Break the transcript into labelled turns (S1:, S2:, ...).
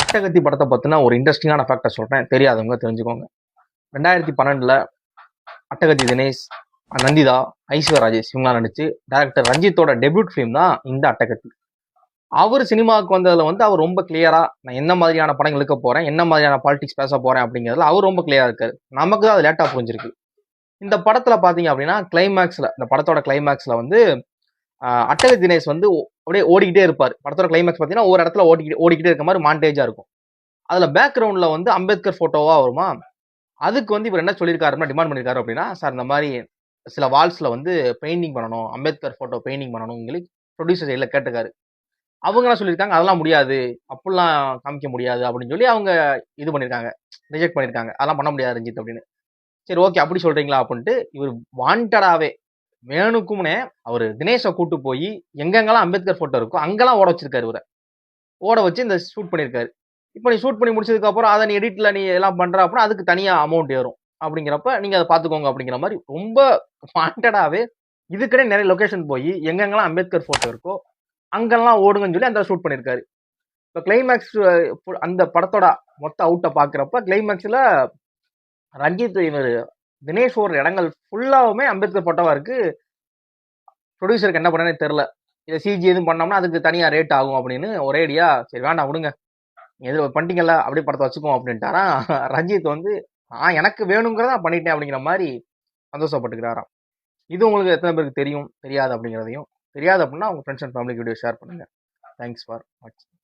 S1: அட்டகத்தி படத்தை பற்றின ஒரு இன்ட்ரெஸ்டிங்கான ஃபேக்டர் சொல்கிறேன், தெரியாதவங்க தெரிஞ்சுக்கோங்க. 2012 அட்டகத்தி தினேஷ், நந்திதா, ஐஸ்வர்யா ராஜேஷ் இவங்களாம் நடிச்சு டேரக்டர் ரஞ்சித்தோட டெபியூட் ஃபிலிம் தான் இந்த அட்டகத்தி. அவர் சினிமாவுக்கு வந்ததில் வந்து அவர் ரொம்ப கிளியரா நான் என்ன மாதிரியான படங்கள் எடுக்க போறேன், என்ன மாதிரியான பாலிடிக்ஸ் பேச போறேன் அப்படிங்கிறதுல அவர் ரொம்ப கிளியரா இருக்காரு. நமக்கு தான் அது லேட்டா புரிஞ்சிருக்கு. இந்த படத்துல பாத்தீங்க அப்படின்னா இந்த படத்தோட கிளைமேக்ஸ்ல வந்து அட்டகத்தி தினேஷ் வந்து அப்படியே ஓடிக்கிட்டே இருப்பார். படத்தோட கிளைமேக்ஸ் பார்த்தீங்கன்னா ஒரு இடத்துல ஓடிக்கிட்டே இருக்க மாதிரி மாண்டேஜா இருக்கும். அதுல பேக்ரவுண்ட்ல வந்து அம்பேத்கர் போட்டோவா வருமா. அதுக்கு வந்து இவர் என்ன சொல்லியிருக்காருன்னா டிமாண்ட் பண்ணியிருக்காரு அப்படின்னா, சார் இந்த மாதிரி சில வால்ஸ்ல வந்து பெயிண்டிங் பண்ணணும், அம்பேத்கர் போட்டோ பெயிண்டிங் பண்ணணும் சொல்லி ப்ரொடியூசர் சைடில் கேட்டுக்காரு. அவங்க என்ன சொல்லியிருக்காங்க, அதெல்லாம் முடியாது, அப்படிலாம் காமிக்க முடியாது அப்படின்னு சொல்லி அவங்க இது பண்ணியிருக்காங்க, ரிஜெக்ட் பண்ணியிருக்காங்க. அதெல்லாம் பண்ண முடியாது ரஞ்சித் அப்படின்னு. சரி ஓகே அப்படி சொல்றீங்களா அப்படின்ட்டு இவர் வாண்டடாவே வேணுக்கும்னே அவர் தினேஷை கூட்டு போய் எங்கெங்கெல்லாம் அம்பேத்கர் போட்டோ இருக்கோ அங்கெல்லாம் ஓட வச்சிருக்காரு. இவரை ஓட வச்சு இந்த ஷூட் பண்ணியிருக்காரு. இப்போ நீ ஷூட் பண்ணி முடிச்சதுக்கு அப்புறம் அதை நீ எடிட்ல நீ எல்லாம் பண்ற அப்படின்னா அதுக்கு தனியா அமௌண்ட் ஏறும். அப்படிங்கிறப்ப நீங்க அதை பார்த்துக்கோங்க அப்படிங்கிற மாதிரி ரொம்ப வாண்டடாவே இதுக்கடே நிறைய லொகேஷன் போய் எங்கெங்கெல்லாம் அம்பேத்கர் போட்டோ இருக்கோ அங்கெல்லாம் ஓடுங்கன்னு சொல்லி அந்த ஷூட் பண்ணியிருக்காரு. இப்போ கிளைமேக்ஸ் அந்த படத்தோட மொத்த அவுட்டை பார்க்குறப்ப கிளைமேக்ஸ்ல ரஞ்சித் இவர் தினேஷ் ஒரு இடங்கள் ஃபுல்லாவுமே அம்பேத்கர் போட்டோவா இருக்கு. ப்ரொடியூசருக்கு என்ன பண்ணனே தெரியல. இதை சிஜி எதுவும் பண்ணோம்னா அதுக்கு தனியாக ரேட் ஆகும் அப்படின்னு ஒரேடியா சரி வேண்டாம் விடுங்க, எதில் பண்ணிட்டீங்கல்ல அப்படியே படத்தை வச்சுக்கோம் அப்படின்ட்டாரா. ரஞ்சித் வந்து எனக்கு வேணுங்கிறதா பண்ணிட்டேன் அப்படிங்கிற மாதிரி சந்தோஷப்பட்டுக்கிறாராம். இது உங்களுக்கு எத்தனை பேருக்கு தெரியும் தெரியாது அப்படிங்கிறதையும் தெரியாது அப்படின்னா உங்க ஃப்ரெண்ட்ஸ் அண்ட் ஃபேமிலிக்கு வீடியோ ஷேர் பண்ணுங்க. தேங்க்ஸ் ஃபார் வாட்சிங்.